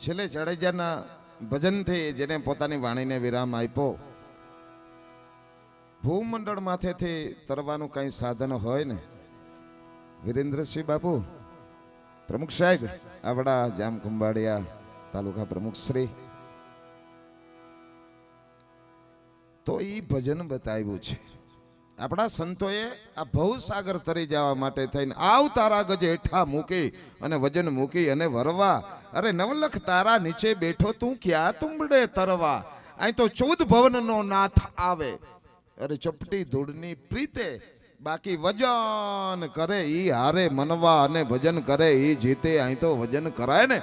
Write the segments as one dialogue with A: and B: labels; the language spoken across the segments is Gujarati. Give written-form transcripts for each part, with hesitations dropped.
A: છેલ્લે જાડેજાના ભજનથી જેને પોતાની વાણીને વિરામ આપ્યો. ભૂમંડળ માથેથી તરવાનું કંઈ સાધન હોય ને, વિરેન્દ્રસિંહ બાપુ પ્રમુખ સાહેબ, આવડા જામ ખંભાળિયા તાલુકા પ્રમુખ શ્રી, તો એ ભજન બતાવ્યું છે. આપણા સંતોએ આ ભવસાગર તરી જવા માટે થઈને આવ તારા ગજ હેઠા મૂકી અને વજન મૂકી અને વરવા, અરે નવલખ તારા નીચે બેઠો તું ક્યાં તુંબડે તરવા, અહીં તો 14 ભવનનો નાથ આવે, અરે ચપટી ધૂળની પ્રીતે, બાકી વજન કરે ઈ હારે મનવા અને ભજન કરે ઈ જીતે. અહીં તો વજન કરાય ને,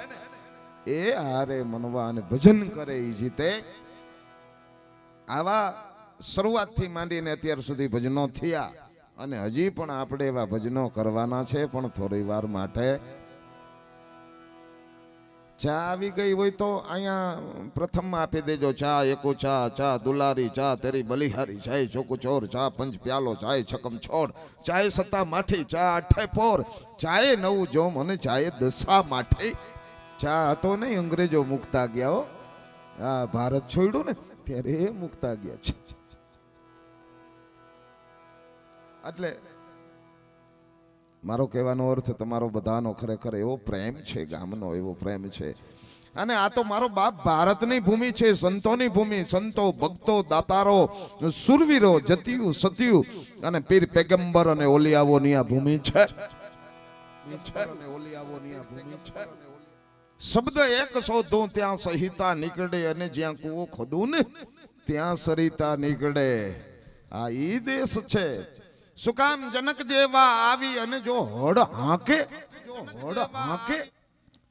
A: એ હારે મનવા અને ભજન કરે ઈ જીતે. આવા શરૂઆતથી માંડીને અત્યાર સુધી ભજનો થયા અને હજી પણ આપણે એવા ભજનો કરવાના છે. પણ થોડી વાર માટે ચા આવી ગઈ હોય તો અહીંયા પ્રથમમાં આપી દેજો. ચા એકો ચા, ચા દુલારી, ચા તેરી બલિહારી, ચાય ચોકુચોર, ચા પંચ પ્યાલો, ચાય છકમ છોડ, ચાય સત્તા માઠી, ચા અઠે પોર, ચાય નવું જોમ અને ચાય દસા માઠી. ચા હતો નહીં, અંગ્રેજો મૂકતા ગયા હો. આ ભારત છોડ્યું ને ત્યારે એ મૂકતા ગયા છે. એટલે મારો કહેવાનો અર્થ તમારો બધાનો ખરેખર એવો પ્રેમ છે, ગામનો એવો પ્રેમ છે. અને આ તો મારો બાપ ભારતની ભૂમિ છે, સંતોની ભૂમિ. સંતો, ભક્તો, દાતારો, સુરવીરો, જતિયું, સતિયું અને પીર પેગંબર અને ઓલિયાઓની આ ભૂમિ છે. શબ્દ એક શોધું ત્યાં સહિતા નીકળે, અને જ્યાં કૂવો ખોદું ને ત્યાં સરિતા નીકળે. આ ઈ દેશ છે. સુકામ જનક જેવા આવી અને જો હડ હાંકે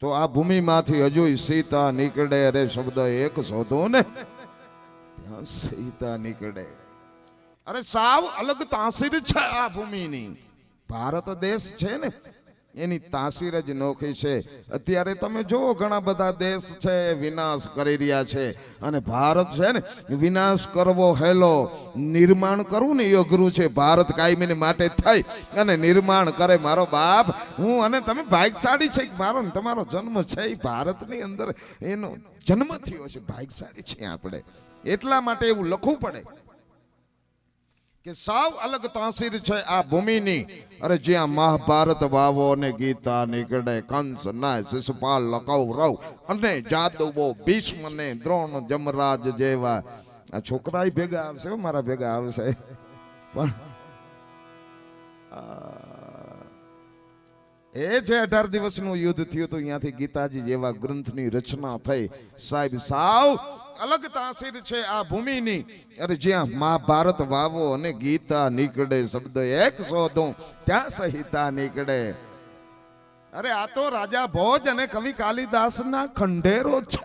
A: તો આ ભૂમિમાંથી હજુ સીતા નીકળે. અરે શબ્દ એક શોધો ને ત્યાં સીતા નીકળે. અરે સાવ અલગ તાસીર છે આ ભૂમિની. ભારત દેશ છે ને એની તાસીર જ નોખી છે. અત્યારે તમે જુઓ ઘણા બધા દેશ છે વિનાશ કરી રહ્યા છે, અને ભારત છે ને વિનાશ કરવો હેલો, નિર્માણ કરવું ને એ અઘરું છે. ભારત કાયમીને માટે થઈ અને નિર્માણ કરે. મારો બાપ, હું અને તમે ભાગ્યશાળી છે. મારો ને તમારો જન્મ છે એ ભારતની અંદર, એનો જન્મ થયો છે. ભાગ્યશાળી છે આપણે, એટલા માટે એવું લખવું પડે કે સાવ અલગ તાસીર છે આ ભૂમિની. અરે જ્યાં મહાભારત વાવો અને ગીતા નીકળે, કંસ નાય શિશુપાલ કૌરવ અને જાદવો ભીષ્મ ને દ્રોણ જમરાજ જેવા. આ છોકરાય ભેગા આવશે, મારા ભેગા આવશે. પણ એ જે 18 દિવસનું યુદ્ધ થયું હતું, ત્યાંથી ગીતાજી જેવા ગ્રંથની રચના થઈ. સાહેબ સાવ અલગ તાસીર છે આ ભૂમિની. અરે જ્યાં મહાભારત વાવો અને ગીતા નીકળે, શબ્દ એક શોધું ત્યાં સહિતા નીકળે. અરે આ તો રાજા ભોજ અને કવિ કાલિદાસ ના ખંડેરો છે.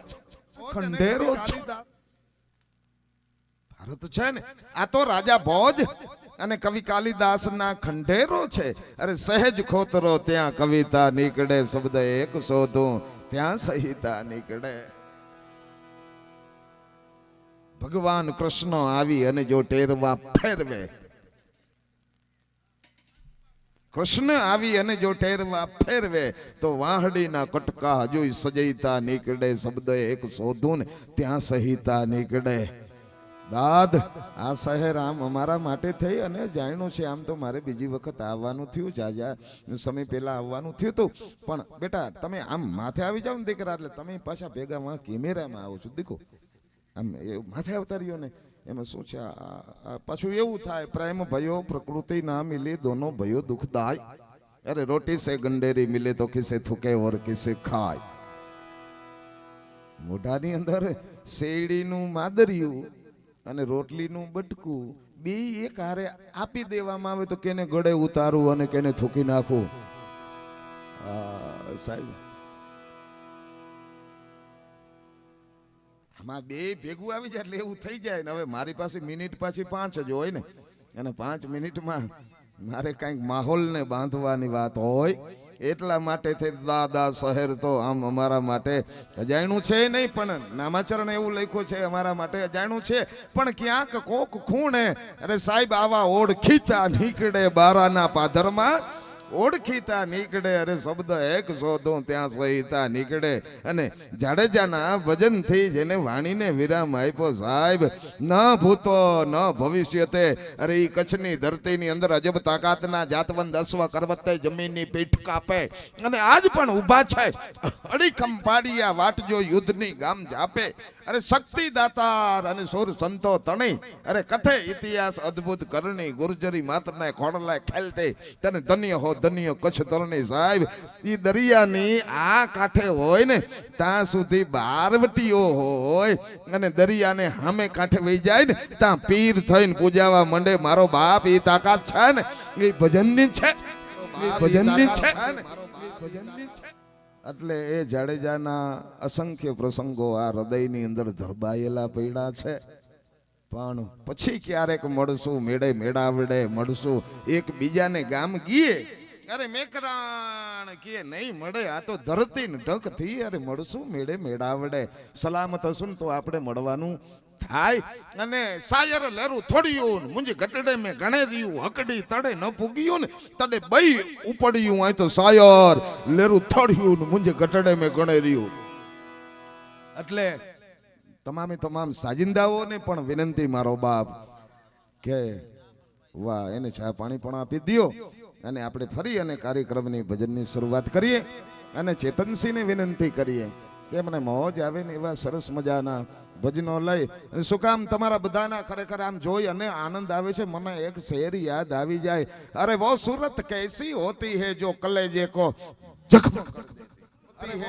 A: ભારત છે ને આ તો રાજા ભોજ અને કવિ કાલિદાસ ના ખંડેરો છે. અરે સહેજ ખોતરો ત્યાં કવિતા નીકળે, શબ્દ એક શોધું ત્યાં સહિતા નીકળે. ભગવાન કૃષ્ણ આવી અને જો ટેરવા ફેરવે, કૃષ્ણ આવી અને જો ટેરવા ફેરવે તો વાહડીના કટકા હજુ સજઈતા નીકળે. શબ્દ એક શોધું ને ત્યાં સહિતા નીકળે. દાદ આ શહેર આમ અમારા માટે થઈ અને જાણ્યું છે. આમ તો મારે બીજી વખત આવવાનું થયું, જાજા સમય પહેલા આવવાનું થયું હતું. પણ બેટા તમે આમ માથે આવી જાવ ને દીકરા, એટલે તમે પાછા ભેગા કેમેરામાં આવો છો. દીકો આમ એ માથે અવતાર્યો ને એમાં શું છે, પાછું એવું થાય, પ્રેમ ભયો પ્રકૃતિ ના મિલે દોનો ભયો દુઃખદાય. અરે રોટી સે ગંડેરી મિલે તો કિસે થૂકે ઓર કિસે ખાય. મોઢાની અંદર શેરડીનું માદરિયું અને રોટલીનું બટકું બે એક હારે આપી દેવામાં આવે તો કેને ગળે ઉતારવું અને કેને થૂકી નાખવું. સાહેબ આમાં બે ભેગું આવી જાય એટલે એવું થઈ જાય ને. હવે મારી પાસે મિનિટ પાછી 5 જ હોય ને, અને 5 મિનિટમાં મારે કંઈક માહોલને બાંધવાની વાત હોય, એટલા માટે થઈ દાદા શહેર તો આમ અમારા માટે અજાણ્યું છે નહીં. પણ નામાચરણ એવું લખ્યું છે અમારા માટે અજાણ્યું છે. પણ ક્યાંક કોક ખૂણે અરે સાહેબ આવા ઓળખીતા નીકળે બારાના પાધરમાં. ઓળખીતા નીકળે અરે શબ્દ એક શોધું ત્યાં સહિતા નીકળે. અને જાડેજાના ભજનથી જેને વાણીને વિરામ આપ્યો સાહેબ, ન ભૂતો ન ભવિષ્યતે. અરે ઈ કચ્છની ધરતીની અંદર અજબ તાકાતના જાતવંત અશ્વ કરવતે જમીનની પીઠ કાપે અને આજ પણ ઊભા છે અડીખમ પાડિયા વાટજો યુદ્ધની ગામ જાપે. અરે શક્તિ દાતાર અને સુર સંતો તણી. અરે કથે ઇતિહાસ અદ્ભુત કરણી ગુર્જરી માતરને ખોડલાય ખેલતે. તને ધન્ય હો ધન્ય કચ્છ તરણી સાહેબ. ઈ દરિયાની આ કાંઠે હોય ને ત્યાં સુધી બારવટીઓ હોય અને દરિયાને સામે કાંઠે વહી જાય ને ત્યાં પીર થઈને પૂજાવા મંડે. મારો બાપ ઈ તાકાત છે ને એ ભજનની છે, ભજનની છે, ભજનની છે. એટલે એ જાડેજાના અસંખ્ય પ્રસંગો આ હૃદયની અંદર ધરબાયેલા પડ્યા છે. પણ પછી ક્યારેક મળશું, મેળે મેળાવડે મળશું, એક બીજાને ગામ ગીએ. અરે મેકરાણ કે નહીં મળે આ તો ધરતી ને ઢક થી. અરે મળશું મેળે મેળાવડે, સલામત હશું તો આપણે મળવાનું થાય. અને સાયર લેરું થોડ્યું મુંજ ગટડે મેં ગણે રહ્યું હકડી તડે ન પૂગ્યું ને તડે બઈ ઉપડ્યું. આ તો સાયર લેરું થોડ્યું મુંજ ગટડે મેં ગણે રહ્યું. એટલે તમામે તમામ સાજિંદાઓને પણ વિનંતી મારો બાપ કે વાહ એને ચા પાણી પણ આપી દો. અને આપણે ફરી અને કાર્યક્રમની ભજનની શરૂઆત કરીએ. અને ચેતનસિંહને વિનંતી કરીએ કે મને મોજ આવે ને એવા સરસ મજાના ભજનો લઈ. અને શું કામ તમારા બધાના ખરેખર આમ જોઈ અને આનંદ આવે છે. મને એક શેર યાદ આવી જાય. અરે વો સુરત कैसी होती है जो कलेजे को जख्म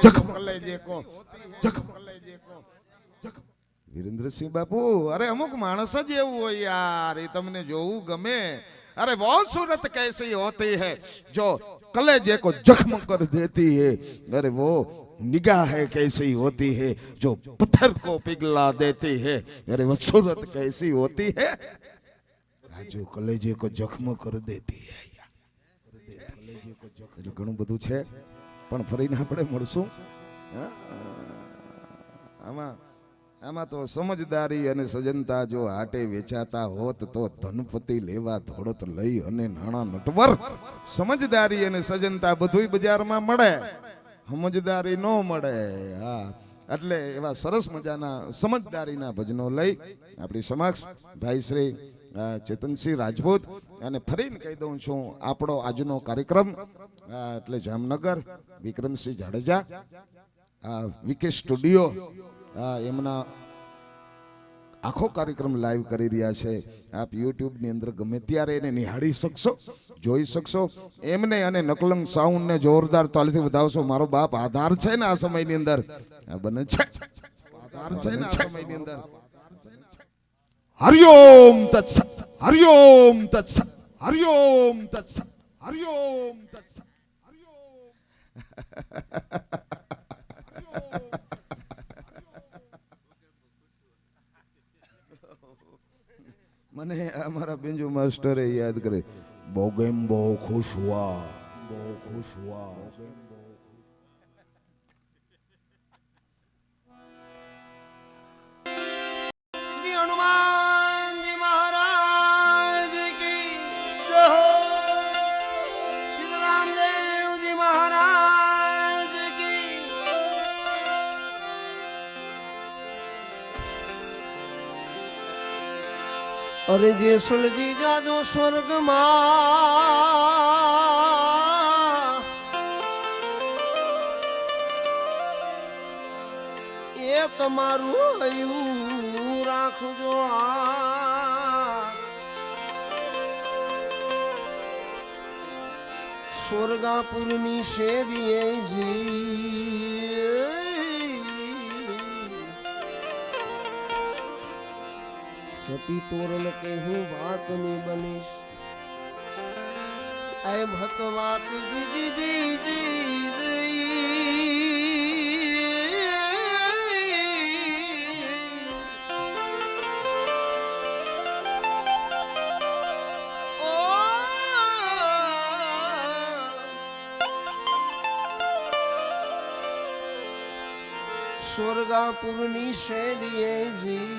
A: जख्म कलेजे को जख्म कलेजे को. વીરેન્દ્રસિંહ બાપુ અરે અમુક માણસ જ એવું હોય યાર, એ તમને જોવું ગમે. अरे वो सूरत कैसी होती है जो कलेजे को जख्म कर देती है. अरे वो निगाह है कैसी होती है जो पत्थर को पिघला देती है. अरे वो सूरत कैसी होती है जो कलेजे को जख्म कर देती है. એટલે ઘણું બધું છે પણ ફરીને આપણે મળશું. આમાં આમાં તો સમજદારી અને સજનતા જો હાટે વેચાતા હોત તો ધનપતિ લેવા ધોળત લઈ અને નાણા નટવર. સમજદારી અને સજનતા બધુંય બજારમાં મળે, સમજદારી ન મળે. હા એટલે એવા સરસ મજાના સમજદારીના ભજનો લઈ આપણી સમક્ષ ભાઈ શ્રી ચેતનસિંહ રાજપૂત. અને ફરીને કહી દઉં છું આપણો આજનો કાર્યક્રમ એટલે જામનગર વિક્રમસિંહ જાડેજા વીકે સ્ટુડિયો એમના આખો કાર્યક્રમ લાઈવ કરી રહ્યા છે. આપ યુટ્યુબની અંદર ગમે ત્યારે એને નિહાળી શકશો, જોઈ શકશો એમને. અને નકલંગ સાઉન્ડને જોરદાર તાલીથી વધાવશો. મારો બાપ આધાર છે ને આ સમયની અંદર, આ બને છે આધાર છે ને આ સમયની અંદર. હરિઓમ તત્સત, હરિઓમ તત્સત, હરિઓમ તત્સત, હરિઓમ તત્સત, હરિઓમ. મને અમારા બેન્જુ માસ્ટરે યાદ કરે, બોગેમ બહુ ખુશ હુઆ, બહુ ખુશ હુઆ.
B: શ્રી હનુમાનજી મહારાજ કી જય હો. શ્રી રામદેવજી મહારાજ કી. અરે જે સુલજી જાજો સ્વર્ગમાં એ તમારું હૈયું રાખજો. સ્વર્ગાપુરની શેરીએ જી સતી તોરણ કે હું વાત ની બનીશ. એ ભત વાત જી જી જી જી સ્વર્ગાપુરની શેરીએ જી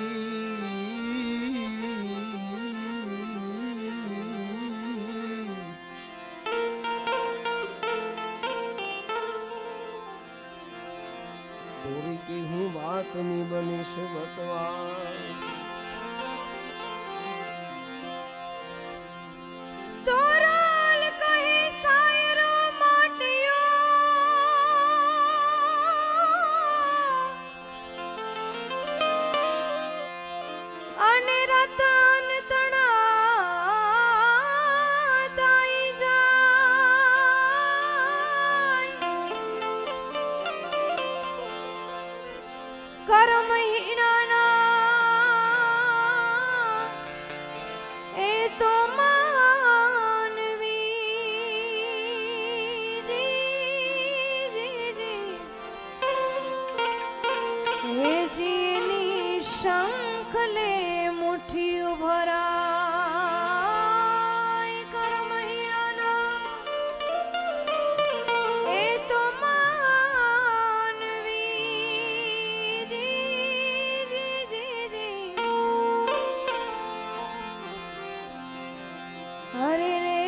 B: હું વાતની બનીશ ભગવાન
C: તોરલ કહે સાયરો માટ્યો અને રતન તણા દાઈ જાય કર્મ હીણાના એ તો શંખલે મુઠ્ઠીઓ ભરાય કર્મ હીણાના એ તો માનવી હરે રે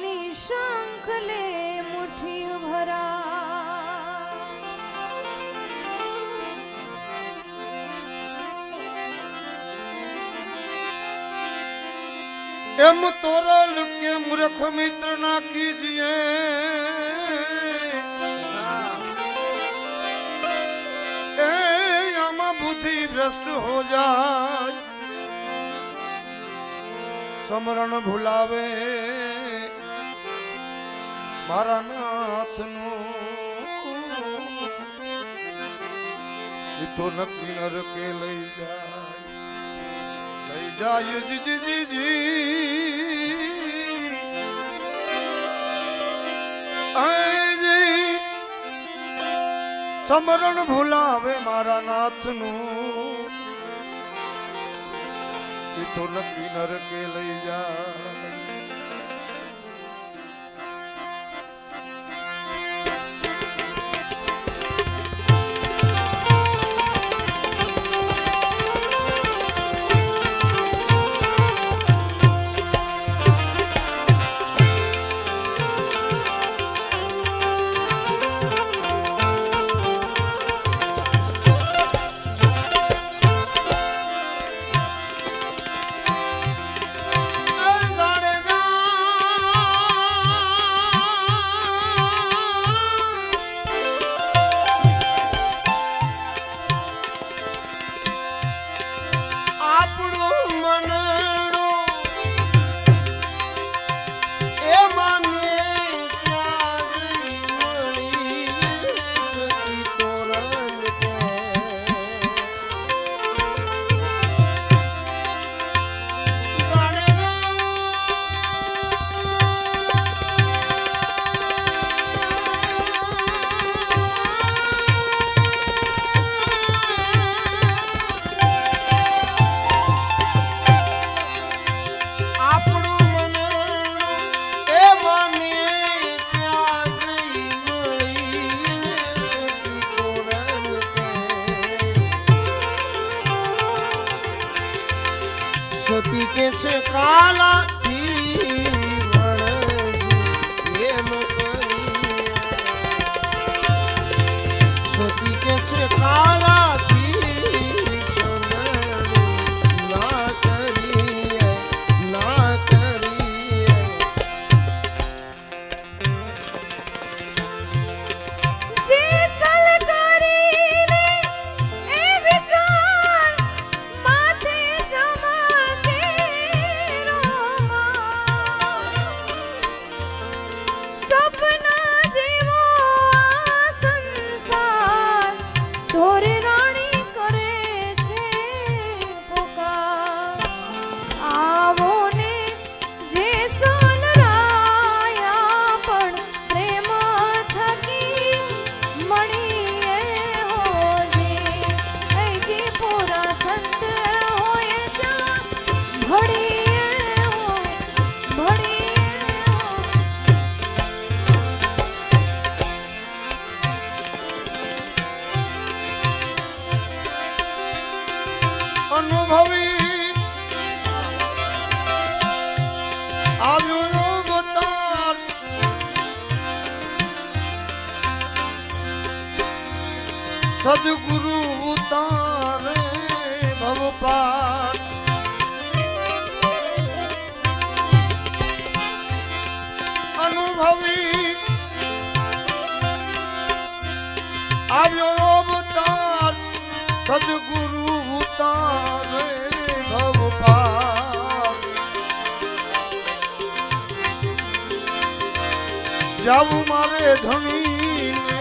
C: નિશંખલે મુઠ્ઠીઓ ભરાય
D: એમ તોરલ કે મૂર્ખ મિત્ર ના કીજીએ એ આમાં બુદ્ધિ ભ્રષ્ટ હો જાય સમરણ ભૂલાવે મારા નાથનું એ તો નક્કી નરકે લઈ જાય સમરણ ભૂલાવે મારા નાથનું એ તો નક્કી નરકે લઈ જાય
B: સતી કે છે કાલાથી એમ કરી સતી કે છે કાલાથી ના કરીએ ના કરીએ
C: જે સલ કરીને એ વિચાર માથે જમા કે સપના જેવો આ સંસાર ધોરે રાણી કરે છે પુકાર આવો ને જે સોનરાયા પણ પ્રેમ થકી મળીએ હોજી જે પૂરા સંત હોય ત્યાં ભળીએ હો ભળીએ હો
D: અનુભવી આવ્યું બતાર સદગુરુ ઉતારે ભવપાર અનુભવી આવ્યો અવતાર સદગુરુ ઉતારે ભવપાર જાવું મારે ધણી ને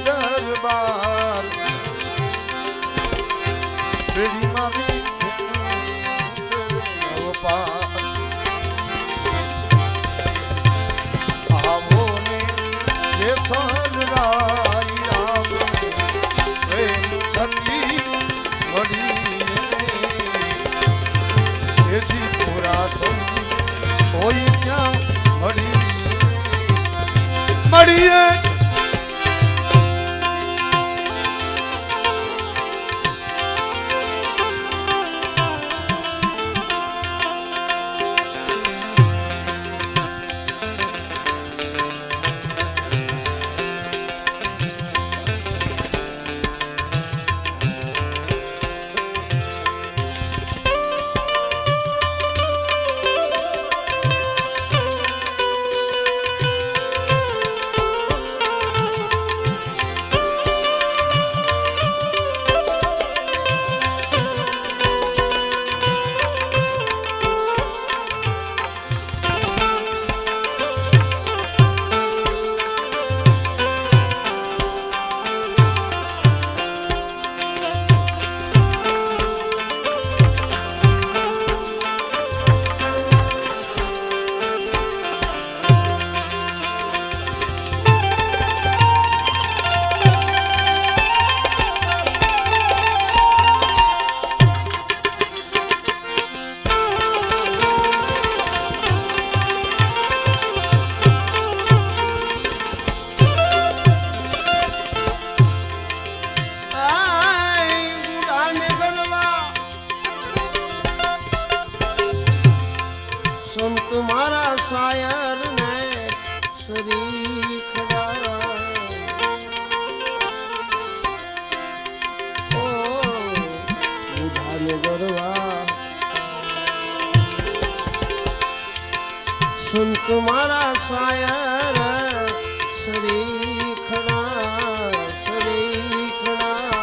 D: દરબાર પેઢી મારી ભવપાર આવો ને જે સનરાઈ આવો પ્રેમ થકી મળી એજી પૂરા સંગ કોઈ ત્યાં મળીએ
B: સંત મારા શાયર ને શરીખડા ઓ બુધાને ગરવા સંત મારા શાયર શરીખડા શરીખડા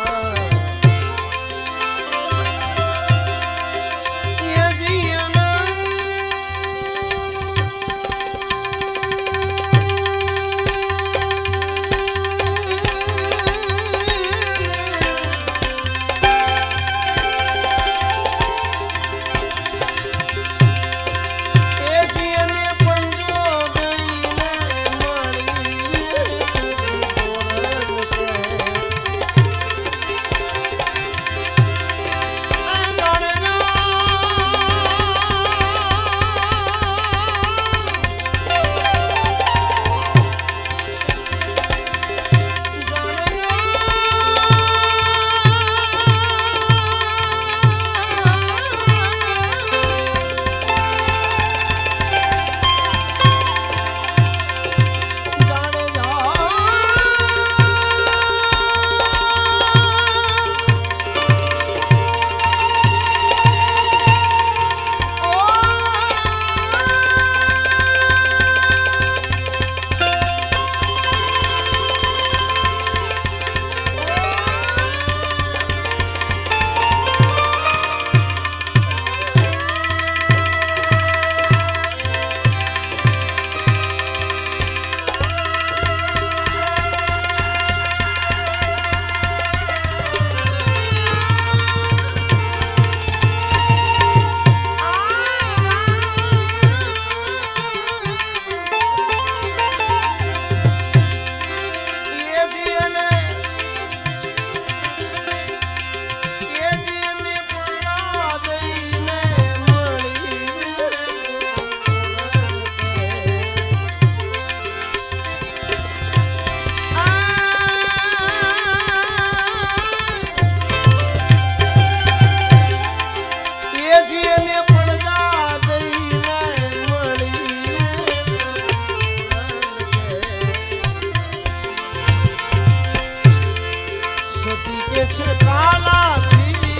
B: કાલાથી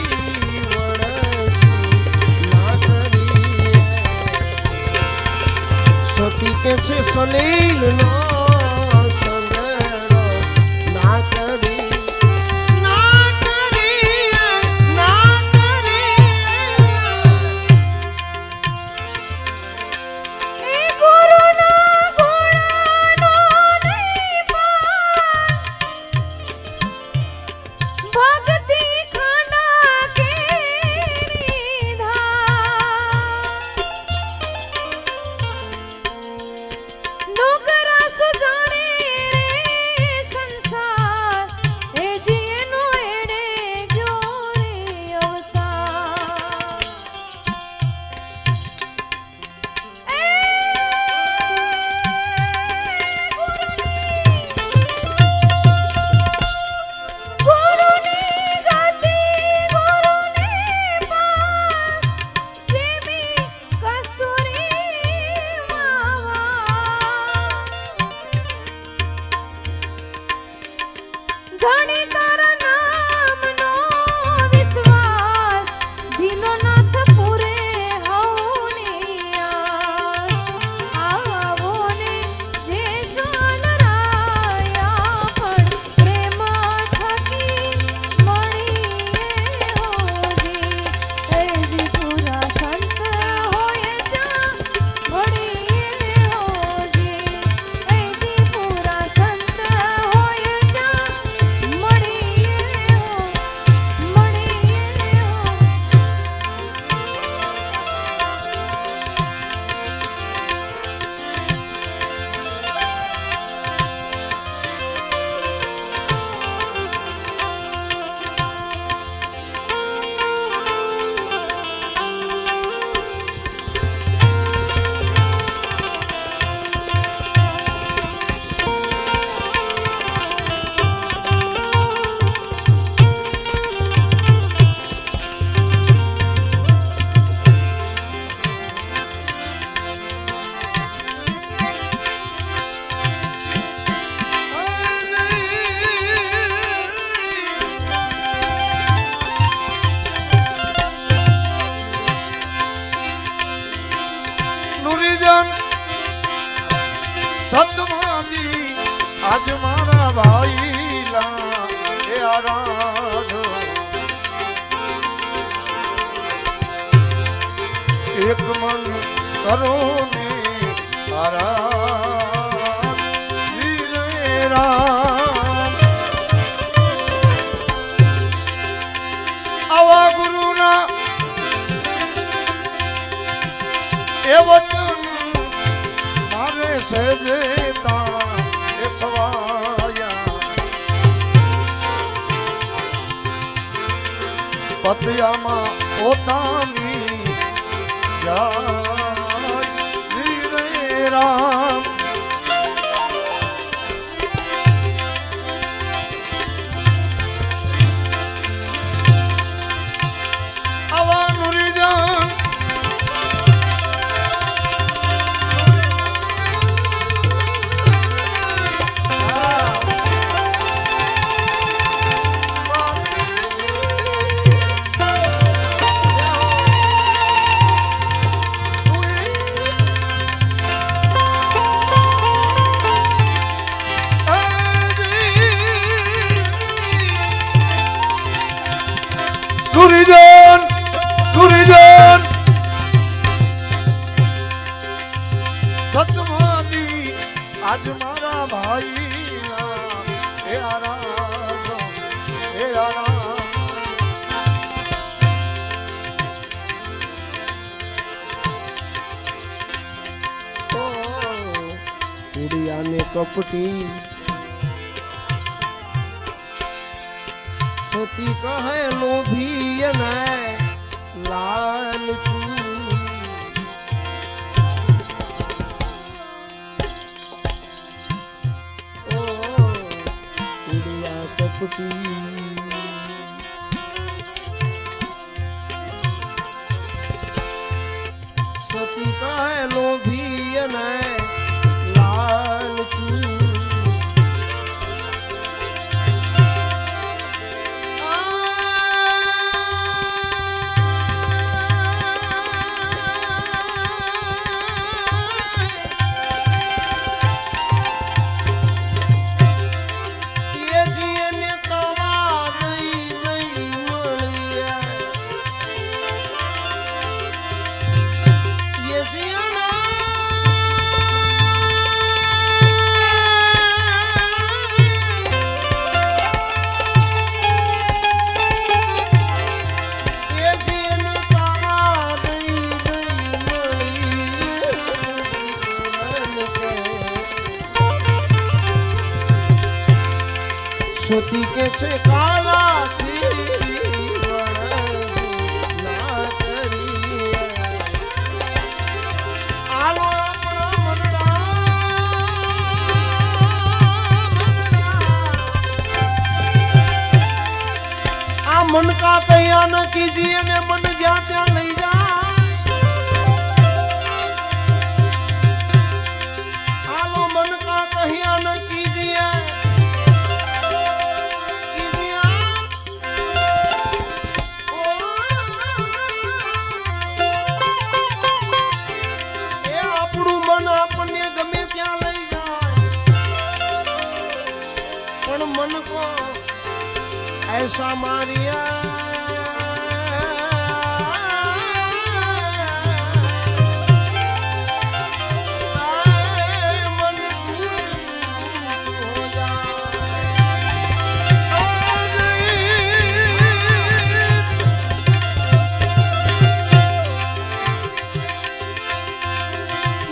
B: વળશું ના કરી સતી કે છે સલીલ નો સંગરો ના કરી ના કરી ના કરી
C: એ ગુરુના ગુણનો નહીં પાર ભક્તિ ખાના કેરી ધાર ડોકરા સુજાણે રે સંસાર એ જીએનો એડે ગયો રે અવતાર એ ગુરુની ગતિ ગુરુને પાર જેવી કસ્તુરી માવા ઘણી તારા નામનો વિશ્વાસ દીનોનાથ પૂરે હવની આવો ને જે શાન રાયા પણ પ્રેમ થકી મળીએ હોજી એ જી પૂરા સંત હોય ત્યાં મળીએ હોજી એ જી પૂરા સંત હોય ત્યાં મળીએ હો
D: નુરીજન સતમાની આજ મારા ભાઈલા એ આરાધ એક મન કરો ને આરાધ વીર રામ આવા ગુરુના એ વચન મારે સહેજેતા એ સવાયા પતિયામાં પોતાની જાય વીર રામ આવા નુરીજન નુરીજન નુરીજન સતમાની આજ મારા ભાઈના એ આરામ એ આરામ
B: કુડિયાને કપટી સતી કહે લોભી અને લાલ છું ઓ કુડિયા કપટી સતી કહે લોભી અને લાલ છું આ સતી કે છે કાલાથી ના કરી આલો આપણા મનડા આ મન કા કયા ન કીજીએ ને મન જ્યાં ત્યાં લઈ જાય આલો મન કા કયા ન કીજીએ मन को ऐसा मारिया मन हो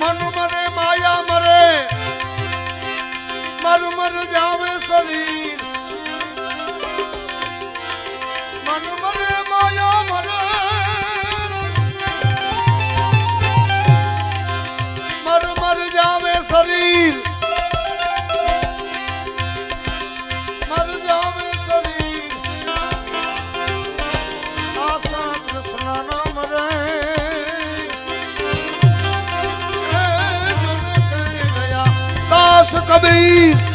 B: मन मरे माया मरे मर मर जावे शरीर मन मरे माया मरे मर मर जावे शरीर मर जावे शरीर आशा कृष्ण न मरे गया दास कबीर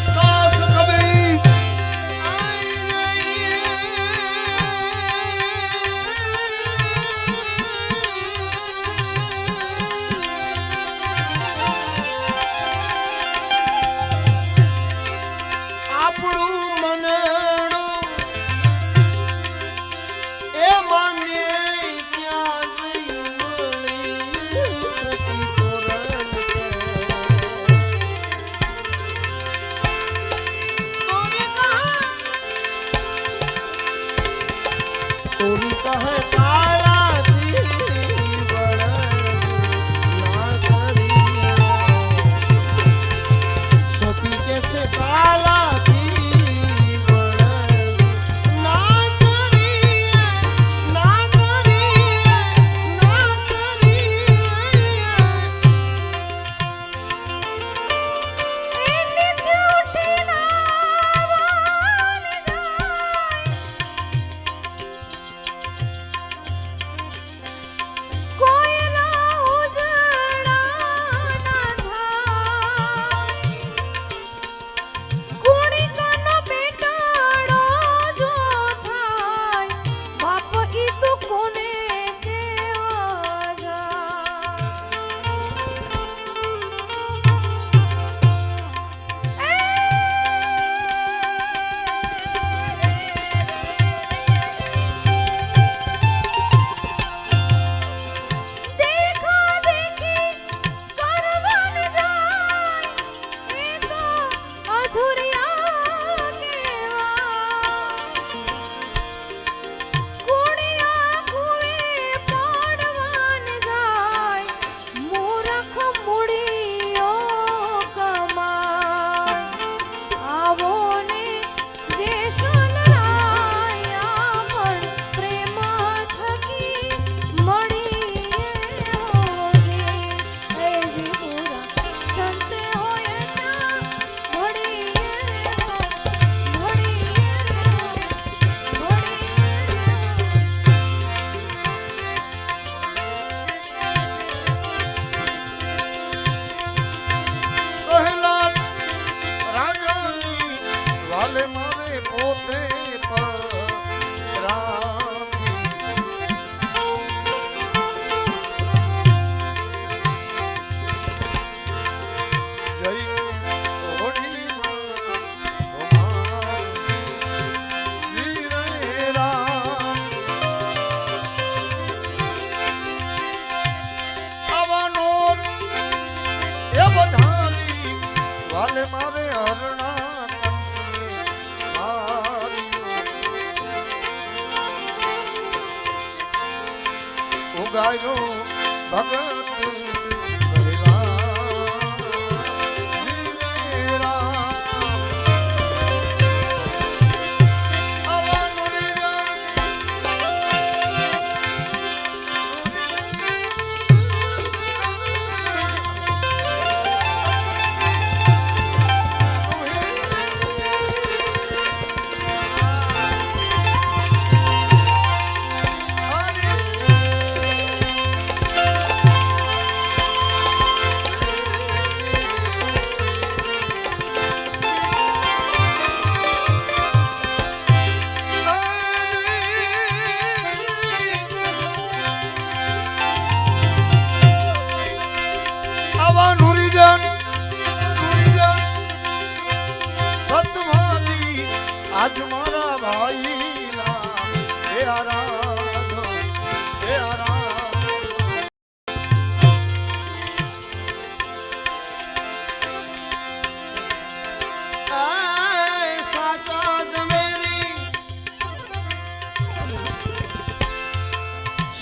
B: ગાયો ભગત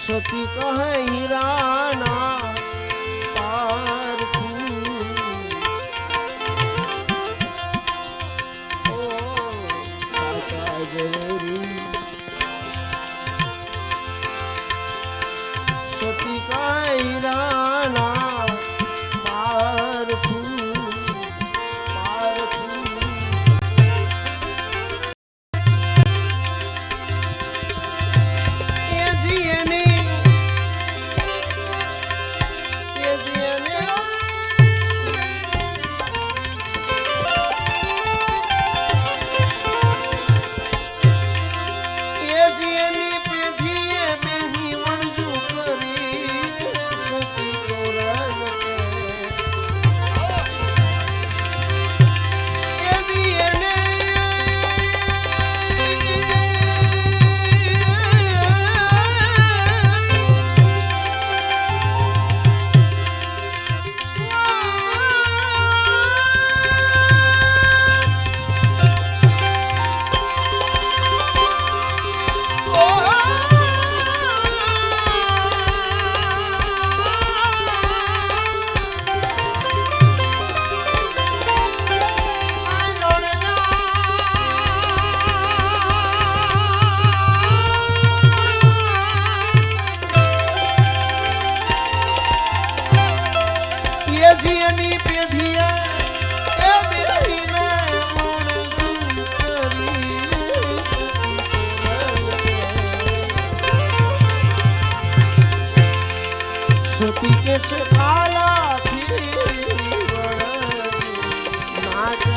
B: સતી કહે હીરાના પારખું ઓ સાચા ઝવેરી સતી કહે હીરાના પારખું સતી કે છે કાલા ના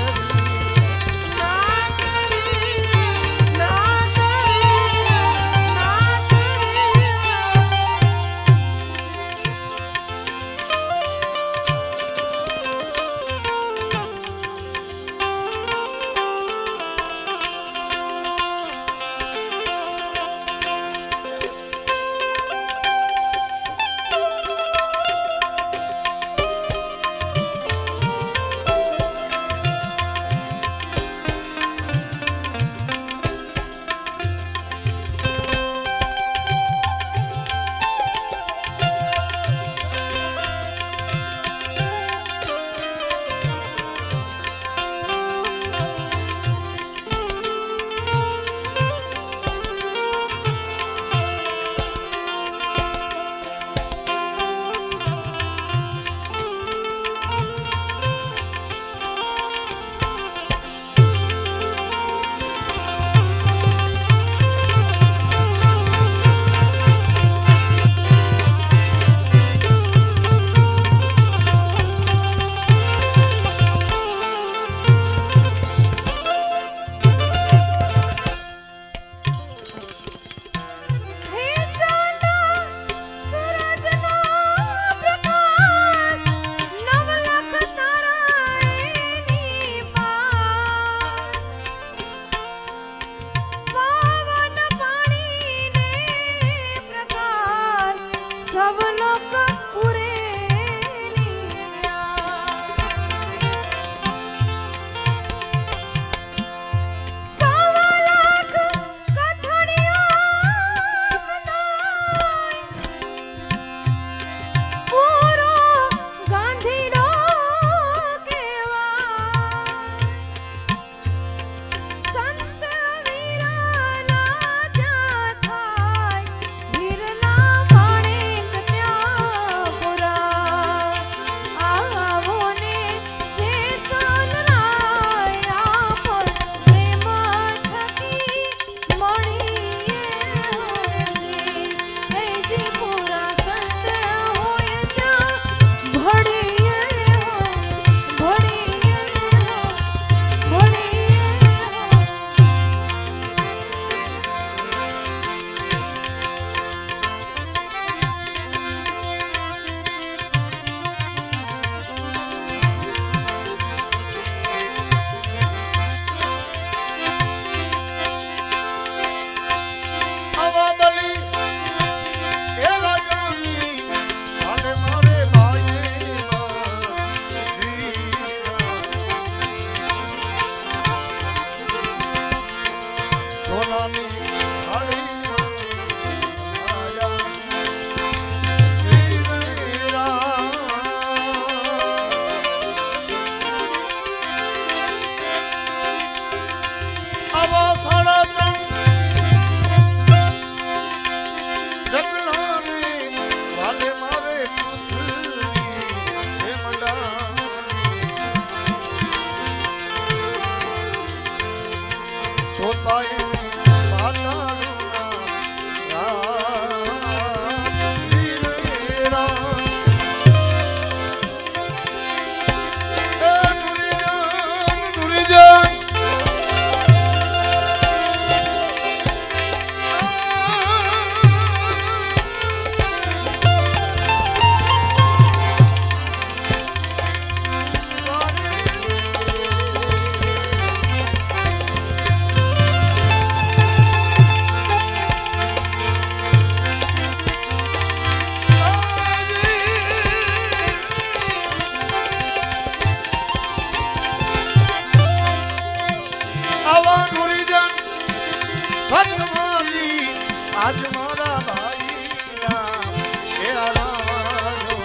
B: આજ મારા ભાઈના કેળાનો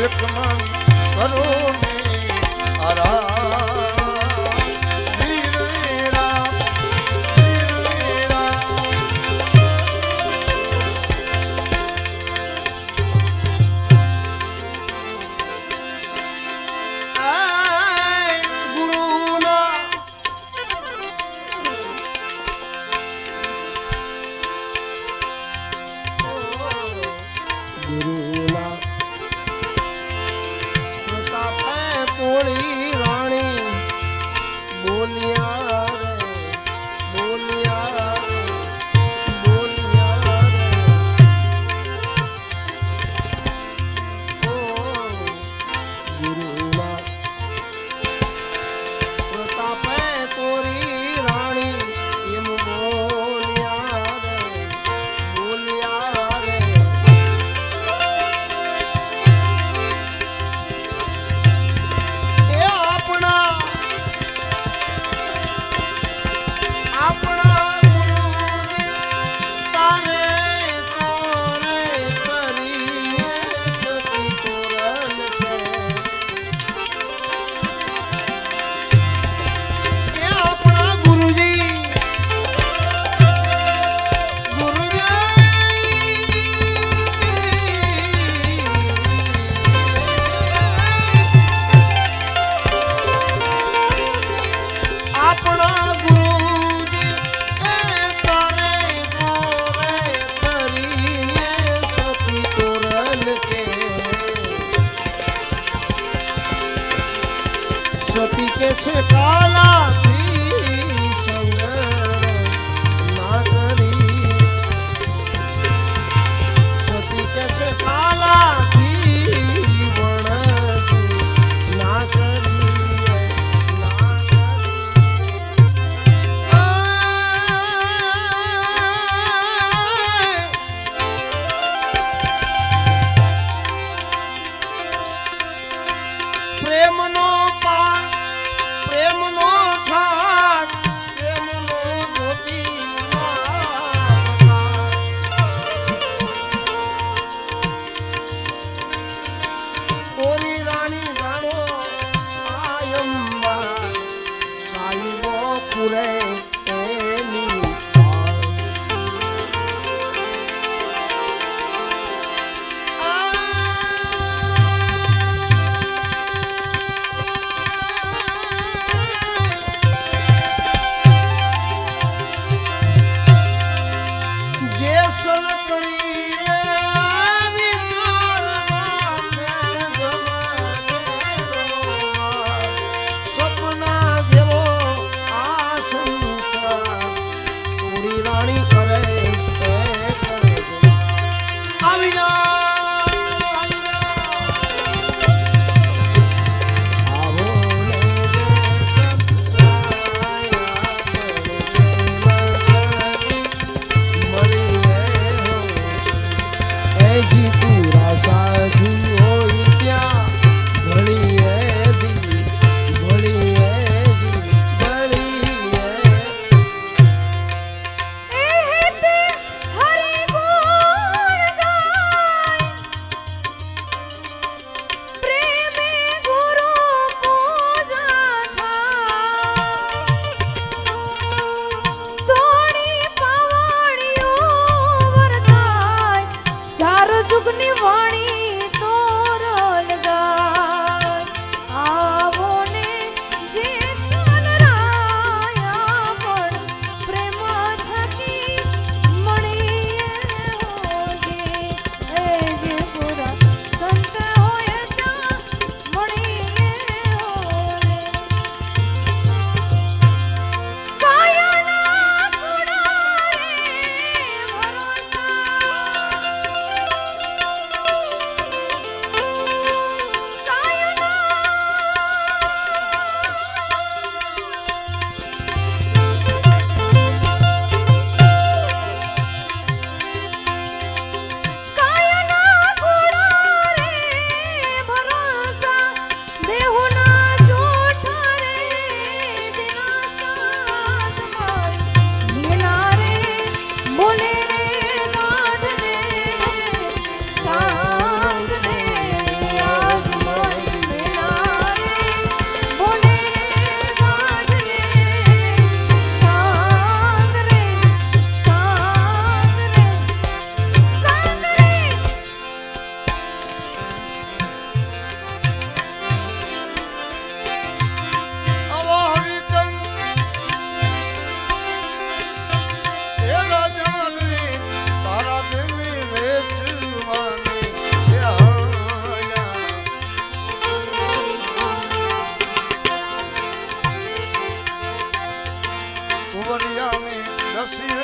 D: એક મન કરો ને
B: ગુરુના પ્રતાપે તોડી રાણી બોલિયા રે બોલિયા રે બોલિયા રે ઓ ગુરુના પ્રતાપે તોડી રાણી એમ બોલિયા રે બોલિયા રે એ આપણા આપણા તારે તોરે કરી સતી તોરલ કે એ આપણા ગુરુજી આપણા ગુરુજી એ તારે તોરે કરીને સતી તોરલ કે સતી કે છે કાલાથી સંગ ના કરી સતી કે છે કાલાથી વણસી ના કરી ના પ્રેમનો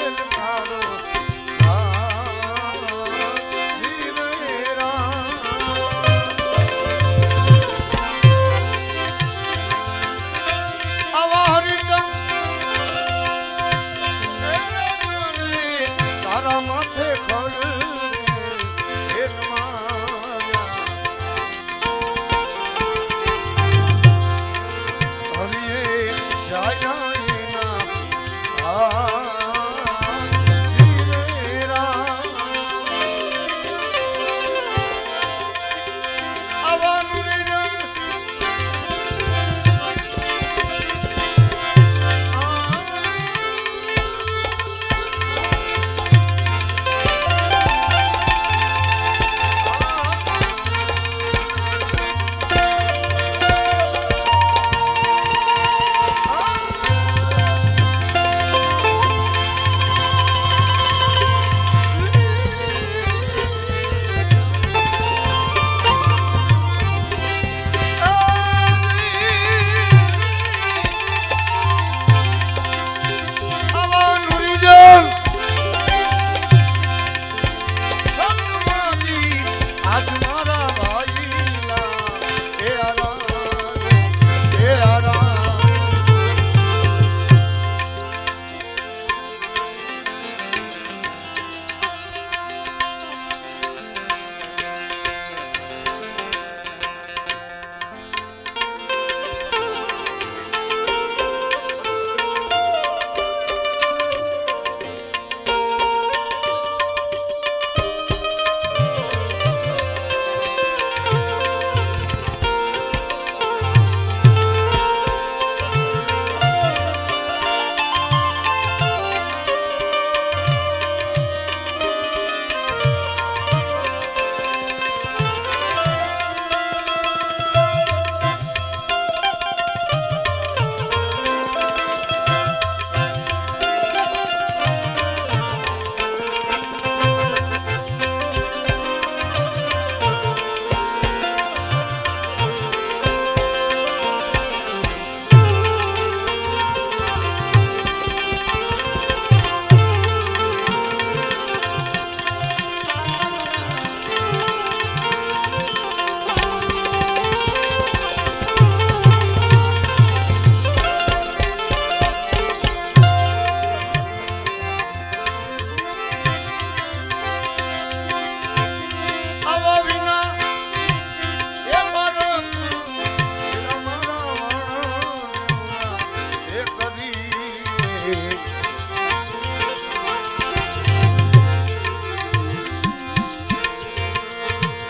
D: વેલ તારો જી રે રામ આવા હરિચંદ તારા માથે ખડ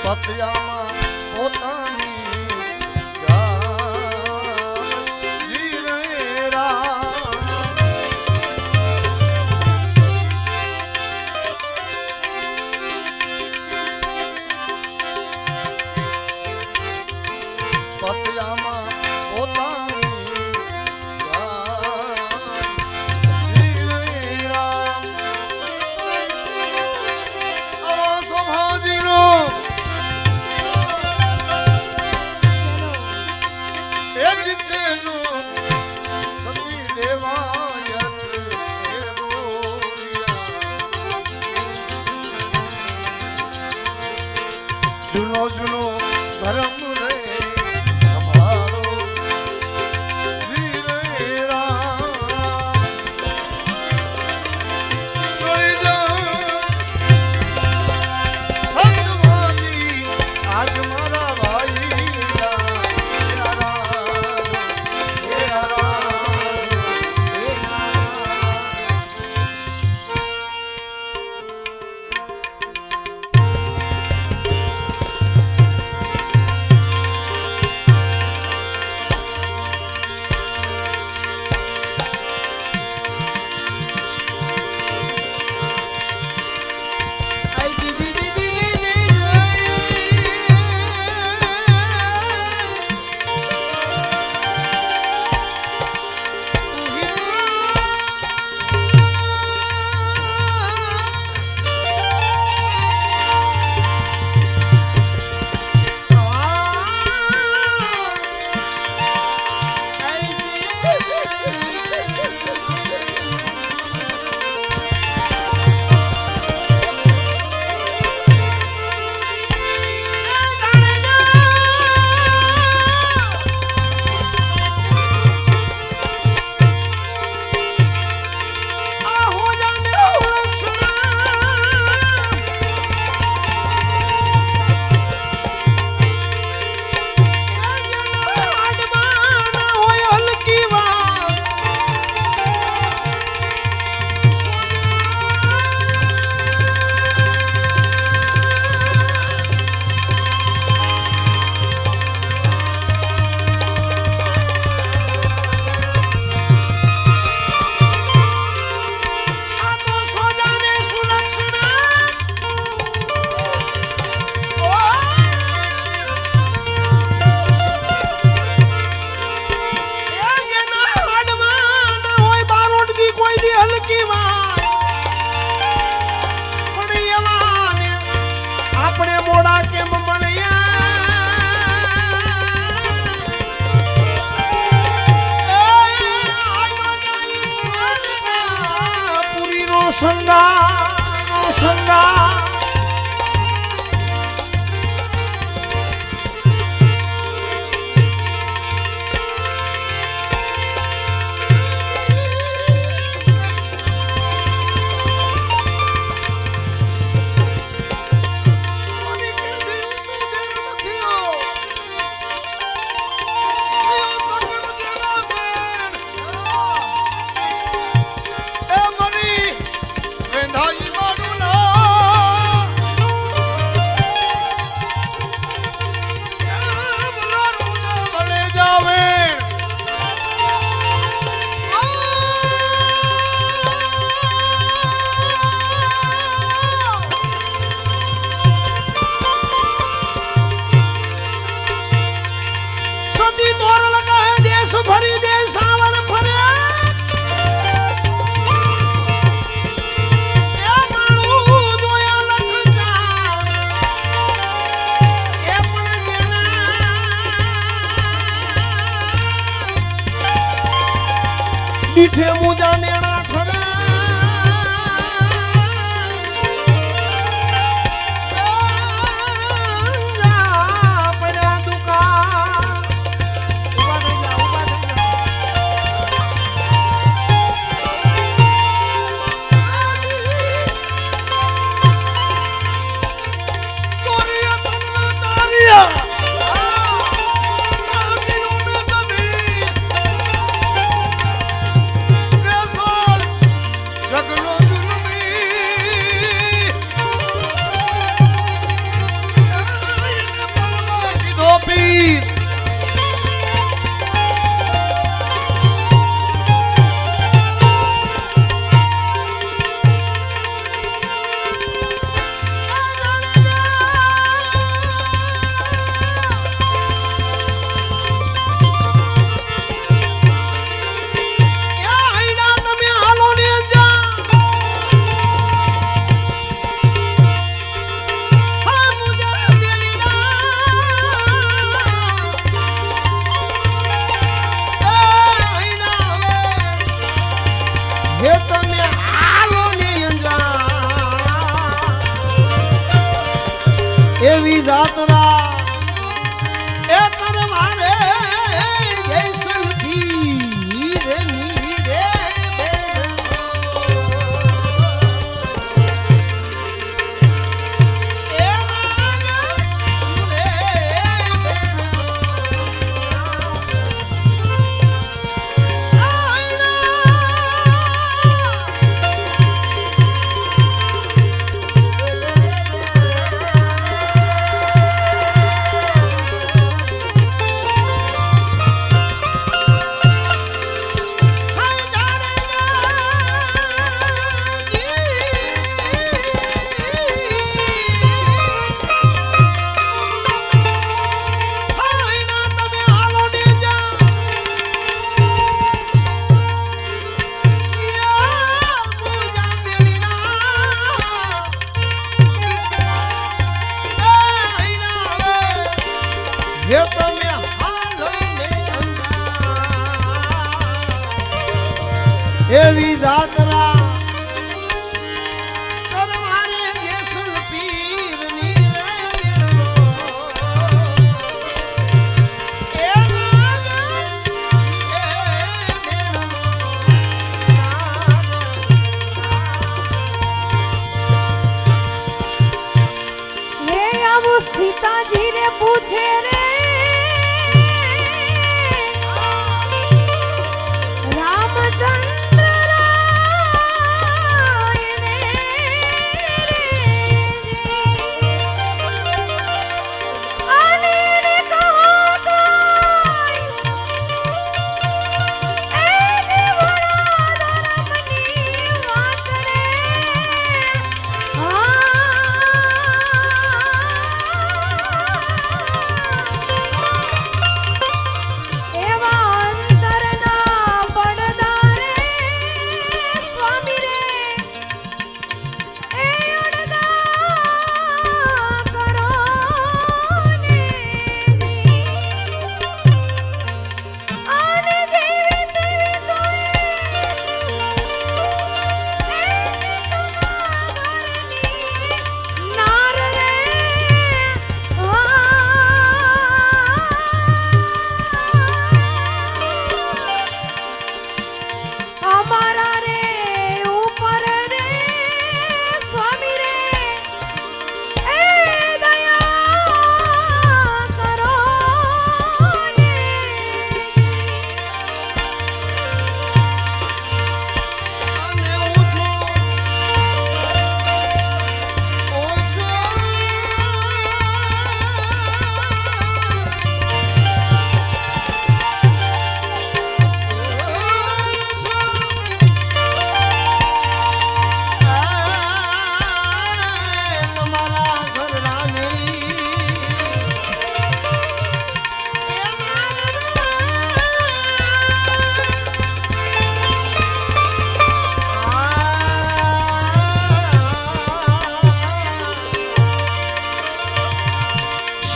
D: પતિયામાં પોતાની જી રે રામ પતિયામાં પોતાની જી રે રામ સ્વભાજીનો જૂનો જૂનો ધર્મ રે અમારો જી રે રામ કરી જા ભગવાની આજ મારા ભાઈ
B: સંગાનો સંગા ભરી દે સાવર ફરે એ મારું જોયા લખતા એ પણ જેના દીઠે મુજા નેણા ઠરે એવી જાતરા એ કરવારે જયસલથી હીરે નીરે એ હે તમે હાલો ને એવી જાતરા કરવાને જેસલ પીરની એ
C: હે આવું સીતાજી રે પૂછે રે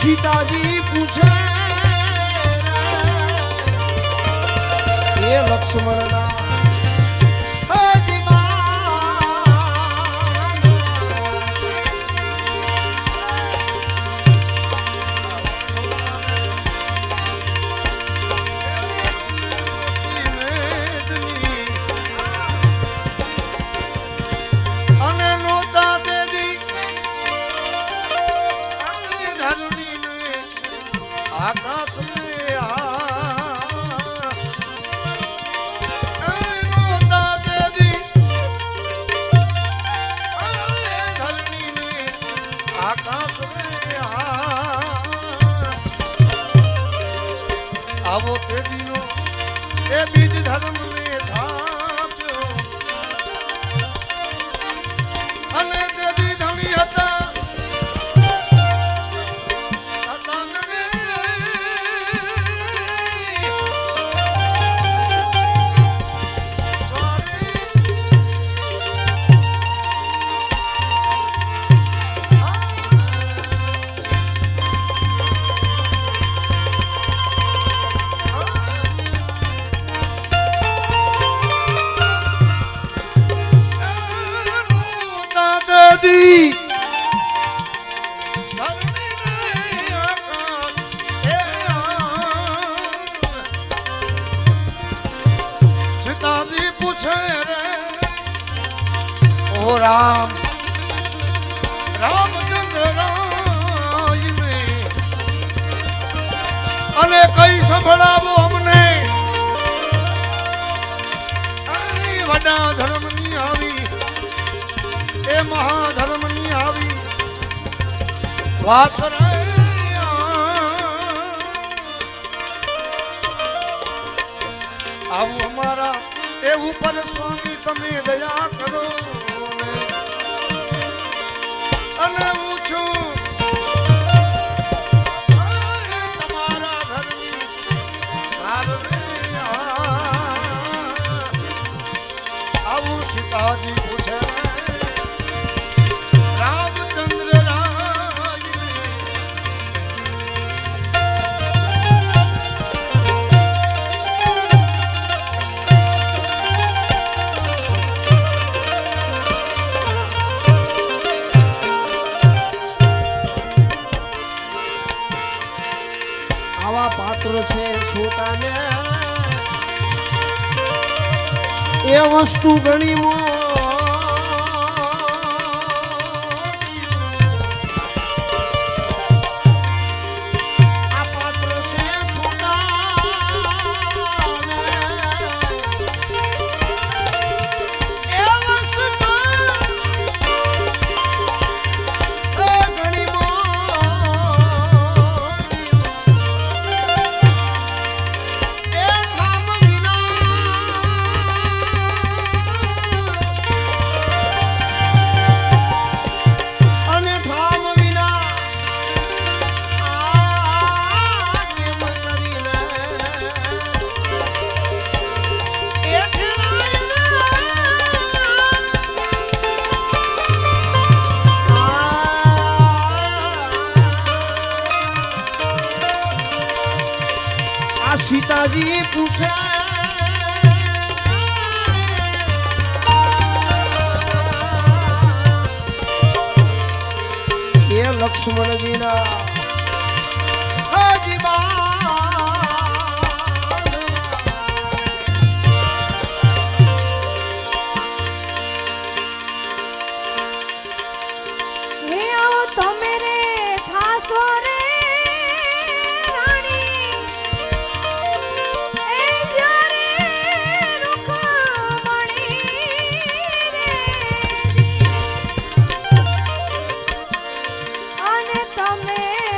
B: સીતાજી પૂછે એ લક્ષ્મણના આવો તે દીનો એ બીજ ધર્મ ને થાપ્યો અને તે દી ધણી હતા સીતાજી પૂછે રે ઓ રામ રામચંદ્ર રાયને અને કઈ સંભળાવો અમને વડા ધર્મની આવી એ મહાધર્મની આવી વાત રે આવું અમારા એ ઉપર સ્વામી તમે દયા કરો અને હું છું તમારા ધર્મી આવું સીતાજી પૂછે રામચંદ્ર આવા પાત્ર છે છોટાને એ વસ્તુ ઘણી આ પાત્ર છે છોટાને એ વસ્તુ ઘણી સીતાજી પૂછે એ લક્ષ્મણજીના
C: હે આવો તમે રે થાસો રે રાણી એ જ્યારે રૂખમણી રે અને તમે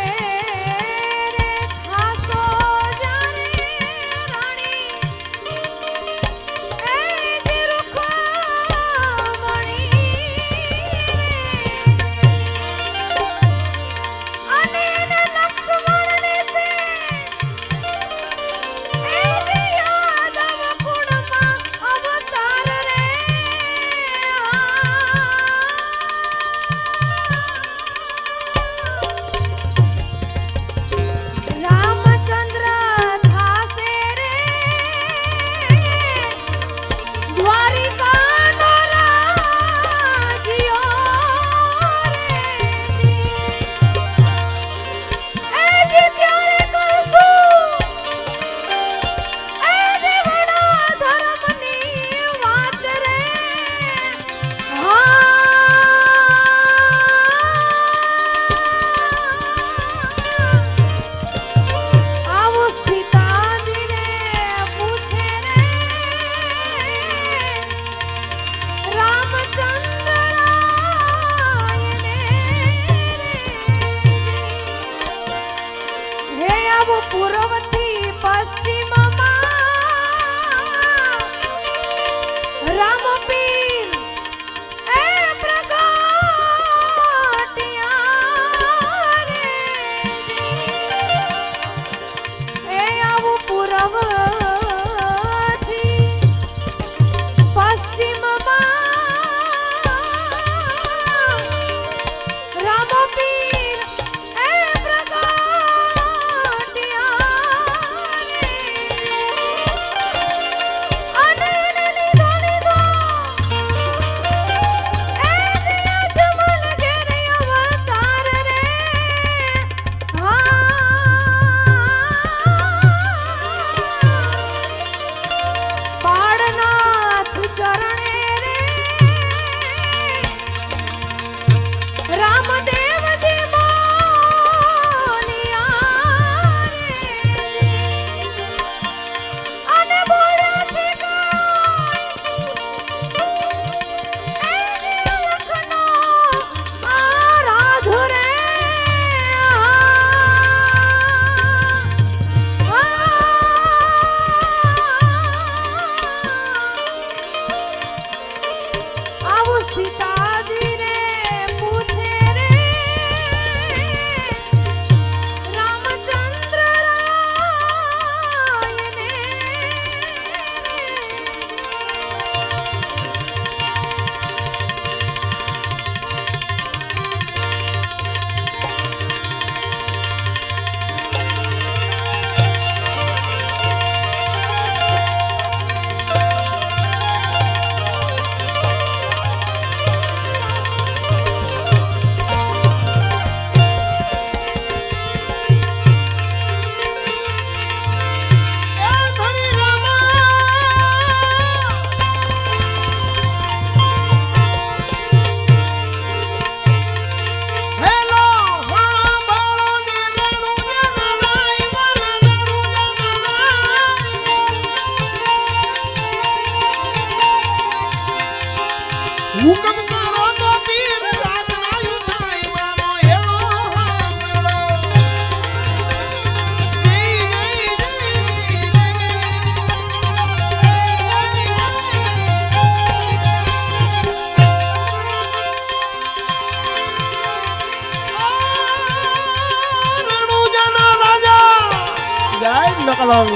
B: અલંગ